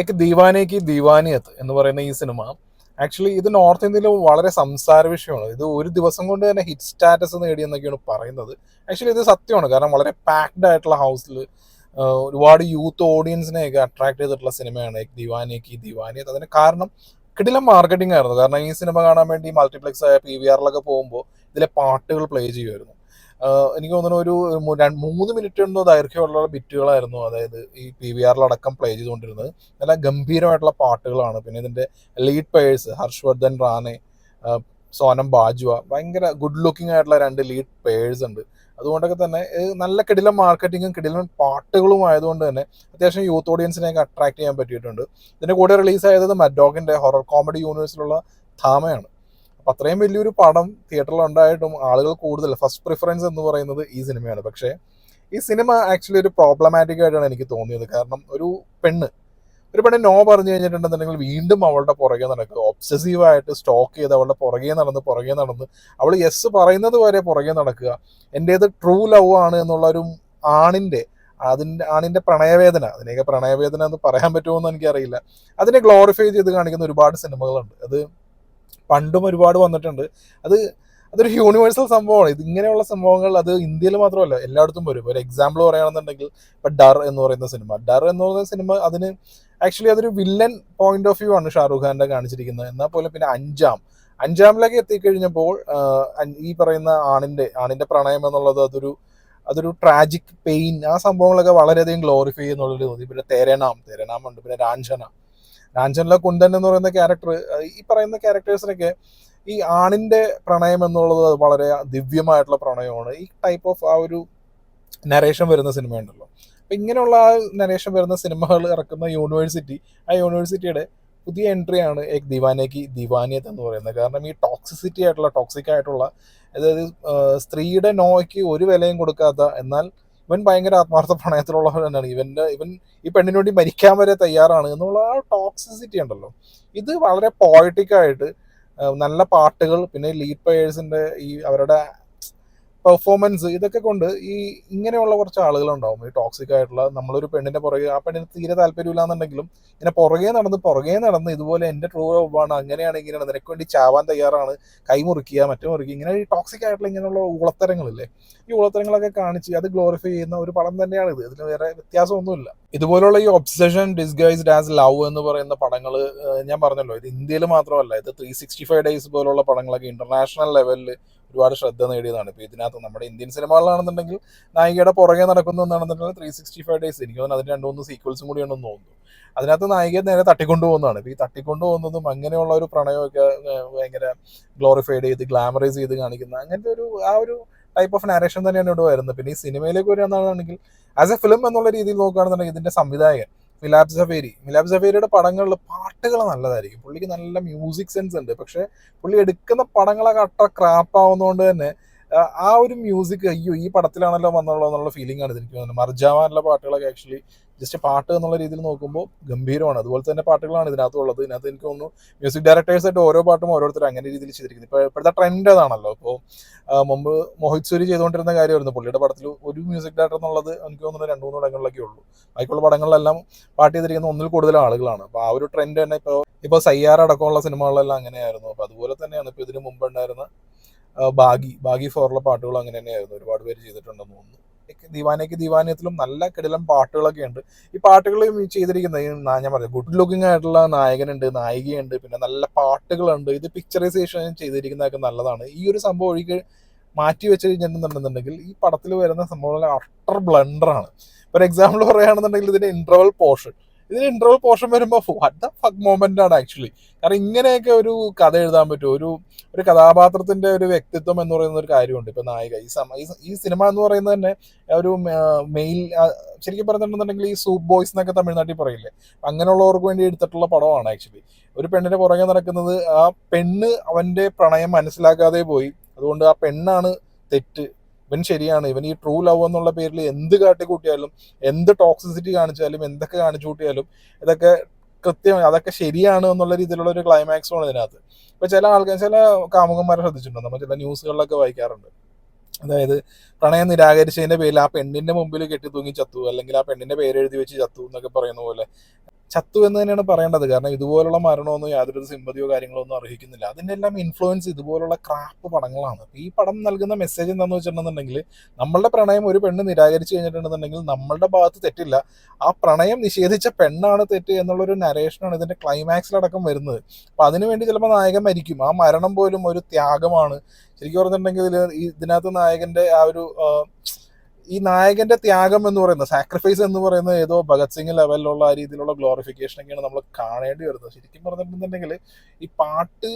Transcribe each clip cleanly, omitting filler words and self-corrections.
എക്ക് ദീവാനേക്ക് ദീവാനിയത്ത് എന്ന് പറയുന്ന ഈ സിനിമ ആക്ച്വലി ഇത് നോർത്ത് ഇന്ത്യയിൽ വളരെ സംസാര വിഷയമാണ്. ഇത് ഒരു ദിവസം കൊണ്ട് തന്നെ ഹിറ്റ് സ്റ്റാറ്റസ് നേടിയെന്നൊക്കെയാണ് പറയുന്നത്. ആക്ച്വലി ഇത് സത്യമാണ്. കാരണം വളരെ പാക്ഡ് ആയിട്ടുള്ള ഹൗസിൽ ഒരുപാട് യൂത്ത് ഓഡിയൻസിനെയൊക്കെ അട്രാക്ട് ചെയ്തിട്ടുള്ള സിനിമയാണ് എക് ദീവാനേക്ക് ദീവാനിയത്ത്. അതിന് കാരണം കിടിലം മാർക്കറ്റിംഗ് ആയിരുന്നു. കാരണം ഈ സിനിമ കാണാൻ വേണ്ടി മൾട്ടിപ്ലക്സ് ആയ PVRലൊക്കെ പോകുമ്പോൾ ഇതിലെ പാട്ടുകൾ പ്ലേ ചെയ്യുമായിരുന്നു. എനിക്ക് തോന്നുന്നു ഒരു 3 മിനിറ്റ് എന്തോ ദൈർഘ്യമുള്ള ബിറ്റുകളായിരുന്നു, അതായത് ഈ PVRലടക്കം പ്ലേ ചെയ്തുകൊണ്ടിരുന്നത്. നല്ല ഗംഭീരമായിട്ടുള്ള പാട്ടുകളാണ്. പിന്നെ ഇതിന്റെ ലീഡ് പേഴ്സ് ഹർഷവർദ്ധൻ റാനെ, സോനം ബാജ്വ, ഭയങ്കര ഗുഡ് ലുക്കിംഗ് ആയിട്ടുള്ള 2 ലീഡ് പേഴ്സ് ഉണ്ട്. അതുകൊണ്ടൊക്കെ തന്നെ നല്ല കിടിലം മാർക്കറ്റിങ്ങും കിടിലം പാട്ടുകളും ആയതുകൊണ്ട് തന്നെ അത്യാവശ്യം യൂത്ത് ഓഡിയൻസിനെയൊക്കെ അട്രാക്ട് ചെയ്യാൻ പറ്റിയിട്ടുണ്ട്. ഇതിന്റെ കൂടെ റിലീസായത് മഡ്ഡോഗിന്റെ ഹൊറർ കോമഡി യൂണിവേഴ്സിലുള്ള ധാമയാണ്. അപ്പം അത്രയും വലിയൊരു പടം തിയേറ്ററിൽ ഉണ്ടായിട്ടും ആളുകൾ കൂടുതൽ ഫസ്റ്റ് പ്രിഫറൻസ് എന്ന് പറയുന്നത് ഈ സിനിമയാണ്. പക്ഷേ ഈ സിനിമ ആക്ച്വലി ഒരു പ്രോബ്ലമാറ്റിക് ആയിട്ടാണ് എനിക്ക് തോന്നിയത്. കാരണം ഒരു പെണ്ണ് നോ പറഞ്ഞു കഴിഞ്ഞിട്ടുണ്ടെന്നുണ്ടെങ്കിൽ വീണ്ടും അവളുടെ പുറകെ നടക്കുക, ഒബ്സസീവായിട്ട് സ്റ്റോക്ക് ചെയ്ത് അവളുടെ പുറകെ നടന്ന് അവൾ യെസ് പറയുന്നത് വരെ പുറകെ നടക്കുക. എൻ്റേത് ട്രൂ ലവ് ആണ് എന്നുള്ള ഒരു ആണിന്റെ പ്രണയവേദന, അതിനെയൊക്കെ പ്രണയവേദന എന്ന് പറയാൻ പറ്റുമോ എന്ന് എനിക്കറിയില്ല, അതിനെ ഗ്ലോറിഫൈ ചെയ്ത് കാണിക്കുന്ന ഒരുപാട് സിനിമകളുണ്ട്. അത് പണ്ടും ഒരുപാട് വന്നിട്ടുണ്ട്. അതൊരു യൂണിവേഴ്സൽ സംഭവമാണ്. ഇങ്ങനെയുള്ള സംഭവങ്ങൾ അത് ഇന്ത്യയിൽ മാത്രമല്ല എല്ലായിടത്തും വരും. ഒരു എക്സാമ്പിൾ പറയുകയാണെന്നുണ്ടെങ്കിൽ ഇപ്പം ഡർ എന്ന് പറയുന്ന സിനിമ അതിന് ആക്ച്വലി അതൊരു വില്ലൻ പോയിന്റ് ഓഫ് വ്യൂ ആണ് ഷാറൂഖ് ഖാന്റെ കാണിച്ചിരിക്കുന്നത്. എന്നാൽ പോലും പിന്നെ അഞ്ചാമിലേക്ക് എത്തിക്കഴിഞ്ഞപ്പോൾ ഈ പറയുന്ന ആണിന്റെ പ്രണയം എന്നുള്ളത് അതൊരു ട്രാജിക് പെയിൻ, ആ സംഭവങ്ങളൊക്കെ വളരെയധികം ഗ്ലോറിഫൈ ചെയ്യുന്നുള്ളൊരു തോന്നി. പിന്നെ തേരനാം ഉണ്ട്. പിന്നെ രാഞ്ചനിലെ കുന്ദൻ എന്ന് പറയുന്ന ക്യാരക്ടർ, ഈ പറയുന്ന ക്യാരക്ടേഴ്സിനൊക്കെ ഈ ആണിന്റെ പ്രണയം എന്നുള്ളത് വളരെ ദിവ്യമായിട്ടുള്ള പ്രണയമാണ്. ഈ ടൈപ്പ് ഓഫ് ആ ഒരു നരേഷൻ വരുന്ന സിനിമയുണ്ടല്ലോ. അപ്പം ഇങ്ങനെയുള്ള ആ നരേഷൻ വരുന്ന സിനിമകൾ ഇറക്കുന്ന ആ യൂണിവേഴ്സിറ്റിയുടെ പുതിയ എൻട്രിയാണ് എക് ദീവാനേക്ക് ദീവാനിയത്ത് എന്ന് പറയുന്നത്. കാരണം ഈ ടോക്സിക് ആയിട്ടുള്ള അതായത് സ്ത്രീയുടെ നോയ്ക്ക് ഒരു വിലയും കൊടുക്കാത്ത, എന്നാൽ ഇവൻ ഭയങ്കര ആത്മാർത്ഥ പ്രണയത്തിലുള്ളവർ തന്നെയാണ്. ഇവൻ ഈ പെണ്ണിന് വേണ്ടി മരിക്കാൻ വരെ തയ്യാറാണ് എന്നുള്ള ആ ടോക്സിസിറ്റി ഉണ്ടല്ലോ, ഇത് വളരെ പോയറ്റിക്കായിട്ട് നല്ല പാട്ടുകൾ, പിന്നെ ലീഡ് പേഴ്സിന്റെ ഈ അവരുടെ പെർഫോമൻസ്, ഇതൊക്കെ കൊണ്ട് ഈ ഇങ്ങനെയുള്ള കുറച്ച് ആളുകളുണ്ടാവും ഈ ടോക്സിക് ആയിട്ടുള്ള. നമ്മളൊരു പെണ്ണിന്റെ പുറകെ, ആ പെണ്ണിന് തീരെ താല്പര്യമില്ല എന്നുണ്ടെങ്കിലും ഇങ്ങനെ പുറകെ നടന്ന് ഇതുപോലെ എൻ്റെ ട്രൂ ലവാണ്, അങ്ങനെയാണ് ഇങ്ങനെയാണ്, നിനക്ക് വേണ്ടി ചാവാൻ തയ്യാറാണ്, മറ്റു മുറിക്കുക, ഇങ്ങനെ ഈ ടോക്സിക് ആയിട്ടുള്ള ഇങ്ങനെയുള്ള ഊളത്തരങ്ങളില്ലേ, ഈ ഊളത്തരങ്ങളൊക്കെ കാണിച്ച് അത് ഗ്ലോറിഫൈ ചെയ്യുന്ന ഒരു പടം തന്നെയാണ് ഇത്. ഇതിന് വേറെ വ്യത്യാസമൊന്നുമില്ല. ഇതുപോലുള്ള ഈ ഒബ്സഷൻ ഡിസ്ഗൈസ്ഡ് ആസ് ലവ് എന്ന് പറയുന്ന പടങ്ങൾ ഞാൻ പറഞ്ഞല്ലോ, ഇത് ഇന്ത്യയിൽ മാത്രമല്ല, ഇത് 365 ഡേയ്സ് പോലുള്ള പടങ്ങളൊക്കെ ഇന്റർനാഷണൽ ലെവലിൽ ഒരുപാട് ശ്രദ്ധ നേടിയതാണ്. ഇപ്പോൾ ഇതിനകത്ത് നമ്മുടെ ഇന്ത്യൻ സിനിമകളിലാണെന്നുണ്ടെങ്കിൽ നായികയുടെ പുറകെ നടക്കുന്നു എന്നാണെന്നുണ്ടെങ്കിൽ 365 ഡേയ്സ്, എനിക്ക് തോന്നുന്നു അതിന് 2-3 സീക്വൽസും കൂടി ഉണ്ടെന്ന് തോന്നുന്നു. അതിനകത്ത് നായികയെ നേരെ തട്ടിക്കൊണ്ടുപോകുന്നതാണ്. ഇപ്പോൾ ഈ തട്ടിക്കൊണ്ടുപോകുന്നതും അങ്ങനെയുള്ള ഒരു പ്രണയമൊക്കെ ഭയങ്കര ഗ്ലോറിഫൈഡ് ചെയ്ത് ഗ്ലാമറൈസ് ചെയ്ത് കാണിക്കുന്ന അങ്ങനത്തെ ഒരു ടൈപ്പ് ഓഫ് നാരേഷൻ തന്നെയാണ് ഇവിടെ വരുന്നത്. പിന്നെ ഈ സിനിമയിലേക്ക് വരികയാണെന്നുണ്ടെങ്കിൽ ആസ് എ ഫിലിം എന്നുള്ള രീതിയിൽ നോക്കുകയാണെന്നുണ്ടെങ്കിൽ ഇതിന്റെ സംവിധായകൻ മിലാബ് സഫേരിയുടെ പടങ്ങളിൽ പാട്ടുകൾ നല്ലതായിരിക്കും. പുള്ളിക്ക് നല്ല മ്യൂസിക് സെൻസ് ഉണ്ട്. പക്ഷെ പുള്ളി എടുക്കുന്ന പടങ്ങളൊക്കെ അത്ര ക്രാപ്പ് ആവുന്നതുകൊണ്ട് തന്നെ ആ ഒരു മ്യൂസിക് അയ്യോ ഈ പടത്തിലാണല്ലോ വന്നുള്ളൂ എന്നുള്ള ഫീലിംഗ് ആണ് എനിക്ക് തോന്നുന്നത്. മർജാവാനുള്ള പാട്ടുകളൊക്കെ ആക്ച്വലി ജസ്റ്റ് പാട്ട് എന്നുള്ള രീതിയിൽ നോക്കുമ്പോൾ ഗംഭീരമാണ്. അതുപോലെ തന്നെ പാട്ടുകളാണ് ഇതിനകത്തുള്ളത്. ഇതിനകത്ത് എനിക്ക് തോന്നുന്നു മ്യൂസിക് ഡയറക്ടേഴ്സായിട്ട് ഓരോ പാട്ടും ഓരോരുത്തർ അങ്ങനെ രീതിയിൽ ചെയ്തിരിക്കുന്നത്. ഇപ്പോഴത്തെ ട്രെൻഡ് അതാണല്ലോ. ഇപ്പോൾ മുമ്പ് മോഹിത് സൂരി ചെയ്തുകൊണ്ടിരുന്ന കാര്യമായിരുന്നു. പുള്ളിയുടെ പടത്തിൽ ഒരു മ്യൂസിക് ഡയറക്ടർ എന്നുള്ളത് എനിക്ക് തോന്നുന്നു 2-3 പടങ്ങളിലൊക്കെ ഉള്ളൂ. ബാക്കിയുള്ള പടങ്ങളിലെല്ലാം പാട്ട് ചെയ്തിരിക്കുന്ന ഒന്നിൽ കൂടുതൽ ആളുകളാണ്. അപ്പോൾ ആ ഒരു ട്രെൻഡ് തന്നെ ഇപ്പോൾ സയ്യാറ അടക്കമുള്ള സിനിമകളിലെല്ലാം അങ്ങനെയായിരുന്നു. അപ്പോൾ അതുപോലെ തന്നെയാണ് ഇപ്പോൾ ഇതിന് മുമ്പ് ഉണ്ടായിരുന്ന ബാഗി ഫോറുള്ള പാട്ടുകൾ അങ്ങനെ തന്നെയായിരുന്നു. ഒരുപാട് പേര് ചെയ്തിട്ടുണ്ടെന്ന് തോന്നുന്നു. ദീവാനത്തിലും നല്ല കിടിലം പാട്ടുകളൊക്കെ ഉണ്ട്. ഈ പാട്ടുകൾ ചെയ്തിരിക്കുന്നത് ഞാൻ പറയാം ഗുഡ് ലുക്കിംഗ് ആയിട്ടുള്ള നായകനുണ്ട്, നായികയുണ്ട്, പിന്നെ നല്ല പാട്ടുകളുണ്ട്. ഇത് പിക്ചറൈസേഷൻ ചെയ്തിരിക്കുന്നതൊക്കെ നല്ലതാണ്. ഈ ഒരു സംഭവം ഒഴികെ മാറ്റി വെച്ച് കഴിഞ്ഞിട്ടുണ്ടെന്നുണ്ടെങ്കിൽ ഈ പടത്തിൽ വരുന്ന സംഭവങ്ങൾ അട്ടർ ബ്ലണ്ടറാണ്. ഫോർ എക്സാമ്പിൾ പറയുകയാണെന്നുണ്ടെങ്കിൽ ഇതിന്റെ ഇന്റർവൽ പോർഷൻ വരുമ്പോൾ വാട്ട് ദ ഫക്ക് മൊമെന്റ് ആണ് ആക്ച്വലി. കാരണം ഇങ്ങനെയൊക്കെ ഒരു കഥ എഴുതാൻ പറ്റും. ഒരു കഥാപാത്രത്തിന്റെ ഒരു വ്യക്തിത്വം എന്ന് പറയുന്ന ഒരു കാര്യമുണ്ട്. ഇപ്പൊ നായിക ഈ സിനിമ എന്ന് പറയുന്നത് തന്നെ ഒരു മെയിൽ, ശരിക്കും പറഞ്ഞിട്ടുണ്ടെന്നുണ്ടെങ്കിൽ ഈ സൂപ്പ് ബോയ്സ് എന്നൊക്കെ തമിഴ്നാട്ടിൽ പറയില്ലേ, അങ്ങനെയുള്ളവർക്ക് വേണ്ടി എടുത്തിട്ടുള്ള പടമാണ് ആക്ച്വലി. ഒരു പെണ്ണിന്റെ പുറകെ നടക്കുന്നത്, ആ പെണ്ണ് അവന്റെ പ്രണയം മനസ്സിലാക്കാതെ പോയി, അതുകൊണ്ട് ആ പെണ്ണാണ് തെറ്റ്, ഇവൻ ശരിയാണ്, ഇവൻ ഈ ട്രൂ ലവ് എന്നുള്ള പേരിൽ എന്ത് കാട്ടിക്കൂട്ടിയാലും, എന്ത് ടോക്സിസിറ്റി കാണിച്ചാലും, എന്തൊക്കെ കാണിച്ചു കൂട്ടിയാലും ഇതൊക്കെ അതൊക്കെ ശരിയാണ് എന്നുള്ള രീതിയിലുള്ള ഒരു ക്ലൈമാക്സുമാണ് ഇതിനകത്ത്. ഇപ്പൊ ചില കാമുകന്മാരെ ശ്രദ്ധിച്ചിട്ടുണ്ടോ, നമ്മൾ ചില ന്യൂസുകളിലൊക്കെ വായിക്കാറുണ്ട്. അതായത് പ്രണയം നിരാകരിച്ചതിന്റെ പേരിൽ ആ പെണ്ണിന്റെ മുമ്പിൽ കെട്ടി തൂങ്ങി ചത്തു, അല്ലെങ്കിൽ ആ പെണ്ണിന്റെ പേരെഴുതി വെച്ച് ചത്തു എന്നൊക്കെ പറയുന്ന പോലെ ചത്തു എന്ന് തന്നെയാണ് പറയേണ്ടത്. കാരണം ഇതുപോലുള്ള മരണമൊന്നും യാതൊരു സിമ്പതിയോ കാര്യങ്ങളോ ഒന്നും അർഹിക്കുന്നില്ല. അതിൻ്റെ എല്ലാം ഇൻഫ്ലുവൻസ് ഇതുപോലുള്ള ക്രാപ്പ് പടങ്ങളാണ്. ഈ പടം നൽകുന്ന മെസ്സേജ് എന്താണെന്ന് വെച്ചിട്ടുണ്ടെന്നുണ്ടെങ്കിൽ, നമ്മളുടെ പ്രണയം ഒരു പെണ്ണ് നിരാകരിച്ചു കഴിഞ്ഞിട്ടുണ്ടെന്നുണ്ടെങ്കിൽ നമ്മളുടെ ഭാഗത്ത് തെറ്റില്ല, ആ പ്രണയം നിഷേധിച്ച പെണ്ണാണ് തെറ്റ് എന്നുള്ളൊരു നരേഷനാണ് ഇതിൻ്റെ ക്ലൈമാക്സിലടക്കം വരുന്നത്. അപ്പം അതിനുവേണ്ടി ചിലപ്പോൾ നായകൻ മരിക്കും. ആ മരണം പോലും ഒരു ത്യാഗമാണ്. ശരിക്കും പറഞ്ഞിട്ടുണ്ടെങ്കിൽ ഇതിനകത്ത് നായകൻ്റെ ആ ഒരു ഈ നായകന്റെ ത്യാഗം എന്ന് പറയുന്നത്, സാക്രിഫൈസ് എന്ന് പറയുന്നത് ഏതോ ഭഗത് സിംഗ് ലെവലിലുള്ള ആ രീതിയിലുള്ള ഗ്ലോറിഫിക്കേഷൻ ഒക്കെയാണ് നമ്മൾ കാണേണ്ടി വരുന്നത്. ശരിക്കും പറഞ്ഞിട്ടുണ്ടെങ്കിൽ ഈ പാട്ട്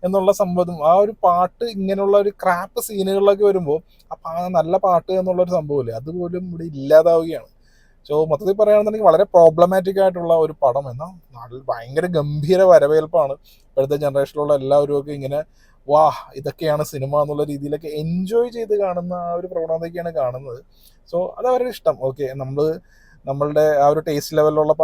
എന്നുള്ള സംഭവം, ആ ഒരു പാട്ട് ഇങ്ങനെയുള്ള ഒരു ക്രാപ്പ് സീനുകളിലൊക്കെ വരുമ്പോൾ ആ നല്ല പാട്ട് എന്നുള്ളൊരു സംഭവമില്ലേ, അതുപോലും ഇവിടെ ഇല്ലാതാവുകയാണ്. സോ മൊത്തത്തിൽ പറയുകയാണെന്നുണ്ടെങ്കിൽ വളരെ പ്രോബ്ലമാറ്റിക് ആയിട്ടുള്ള ഒരു പടം. എന്നാൽ ഭയങ്കര ഗംഭീര വരവേൽപ്പാണ്. ഇപ്പോഴത്തെ ജനറേഷനിലുള്ള എല്ലാവരും ഒക്കെ ഇങ്ങനെ വാ ഇതൊക്കെയാണ് സിനിമ എന്നുള്ള രീതിയിലൊക്കെ എൻജോയ് ചെയ്ത് കാണുന്ന ആ ഒരു പ്രവണതയൊക്കെയാണ് കാണുന്നത്. സോ അത് അവരുടെ ഇഷ്ടം. ഓക്കെ, നമ്മളുടെ ആ ഒരു ടേസ്റ്റ് ലെവലിലുള്ള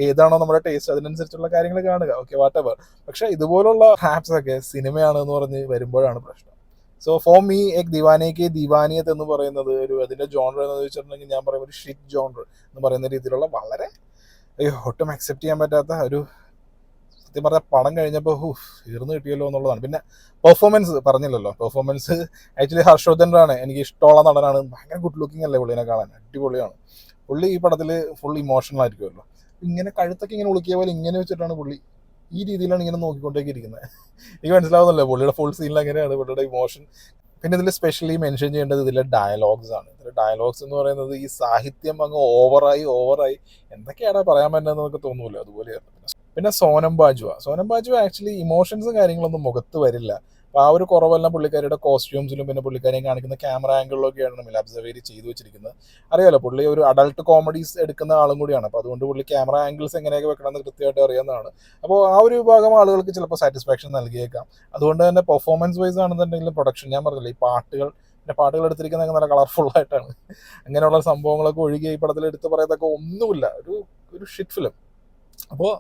ഏതാണോ നമ്മുടെ ടേസ്റ്റ് അതിനനുസരിച്ചുള്ള കാര്യങ്ങൾ കാണുക. Okay, what ever. പക്ഷെ ഇതുപോലുള്ള ഹാപ്സ് ഒക്കെ സിനിമയാണ് എന്ന് പറഞ്ഞ് വരുമ്പോഴാണ് പ്രശ്നം. സോ ഫോർ മീ എക് ദിവാനയ്ക്ക് ദിവാനിയത്ത് എന്ന് പറയുന്നത് ഒരു അതിൻ്റെ ജോണർ എന്ന് വെച്ചിട്ടുണ്ടെങ്കിൽ ഞാൻ പറയും ഒരു ഷിറ്റ് ജോണർ എന്ന് പറയുന്ന രീതിയിലുള്ള വളരെ ഒട്ടും അക്സെപ്റ്റ് ചെയ്യാൻ പറ്റാത്ത ഒരു, സത്യം പറഞ്ഞാൽ പടം കഴിഞ്ഞപ്പോൾ തീർന്നു കിട്ടിയല്ലോ എന്നുള്ളതാണ്. പിന്നെ പെർഫോമൻസ് പറഞ്ഞില്ലല്ലോ, പെർഫോമൻസ് ആക്ച്വലി ഹർഷവർദ്ധനാണ് എനിക്ക് ഇഷ്ടമുള്ള നടനാണ്. ഭയങ്കര ഗുഡ് ലുക്കിംഗ് അല്ലേ പുള്ളിനെ കാണാൻ, അടിപൊളിയാണ് പുള്ളി. ഈ പടത്തിൽ ഫുൾ ഇമോഷണൽ ആയിരിക്കുമല്ലോ, ഇങ്ങനെ കഴുത്തൊക്കെ ഇങ്ങനെ ഉളുക്കിയ പോലെ ഇങ്ങനെ വെച്ചിട്ടാണ് പുള്ളി ഈ രീതിയിലാണ് ഇങ്ങനെ നോക്കിക്കൊണ്ടേക്ക് ഇരിക്കുന്നത്. എനിക്ക് മനസ്സിലാവുന്നല്ലോ പുള്ളിയുടെ ഫുൾ സീനിൽ അങ്ങനെയാണ് പുള്ളിയുടെ ഇമോഷൻ. പിന്നെ ഇതിൽ സ്പെഷ്യലി മെൻഷൻ ചെയ്യേണ്ടത് ഇതിലെ ഡയലോഗ്സ് ആണ്. ഇതിലെ ഡയലോഗ്സ് എന്ന് പറയുന്നത് ഈ സാഹിത്യം അങ്ങ് ഓവറായി എന്തൊക്കെയാണ് പറയാൻ പറ്റുന്നത് എന്നൊക്കെ തോന്നൂല്ലോ, അതുപോലെയാണ്. പിന്നെ സോനം ബാജുവ ആക്ച്വലി ഇമോഷൻസും കാര്യങ്ങളൊന്നും മുഖത്ത് വരില്ല. അപ്പോൾ ആ ഒരു കുറവെല്ലാം പുള്ളിക്കാരിയുടെ കോസ്റ്റ്യൂംസിലും പിന്നെ പുള്ളിക്കാരെയും കാണിക്കുന്ന ക്യാമറ ആംഗിളിലൊക്കെയാണ് നമ്മൾ ഒബ്സർവ് ചെയ്തു വെച്ചിരിക്കുന്നത്. അറിയാലോ, പുള്ളി ഒരു അഡൾട്ട് കോമഡീസ് എടുക്കുന്ന ആളും കൂടിയാണ്. അപ്പോൾ അതുകൊണ്ട് പുള്ളി ക്യാമറ ആംഗിൾസ് എങ്ങനെയൊക്കെ വെക്കണമെന്ന് കൃത്യമായിട്ട് അറിയാവുന്നതാണ്. അപ്പോൾ ആ ഒരു വിഭാഗം ആളുകൾക്ക് ചിലപ്പോൾ സാറ്റിസ്ഫാക്ഷൻ നൽകിയേക്കാം. അതുകൊണ്ട് തന്നെ പെർഫോമൻസ് വൈസ് ആണെന്നുണ്ടെങ്കിലും പ്രൊഡക്ഷൻ, ഞാൻ പറഞ്ഞില്ല, ഈ പാട്ടുകൾ എടുത്തിരിക്കുന്നത് നല്ല കളർഫുള്ളായിട്ടാണ്. അങ്ങനെയുള്ള സംഭവങ്ങളൊക്കെ ഒഴികെ ഈ പടത്തിൽ എടുത്ത് പറയത്തൊക്കെ ഒന്നുമില്ല, ഒരു ഷിറ്റ് ഫിലിം. അപ്പോൾ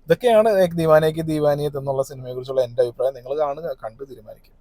ഇതൊക്കെയാണ് ദിവാനയ്ക്ക് ദീവാനിയത്ത് എന്നുള്ള സിനിമയെക്കുറിച്ചുള്ള എൻ്റെ അഭിപ്രായം. നിങ്ങൾ കാണുക, കണ്ട് തീരുമാനിക്കുക.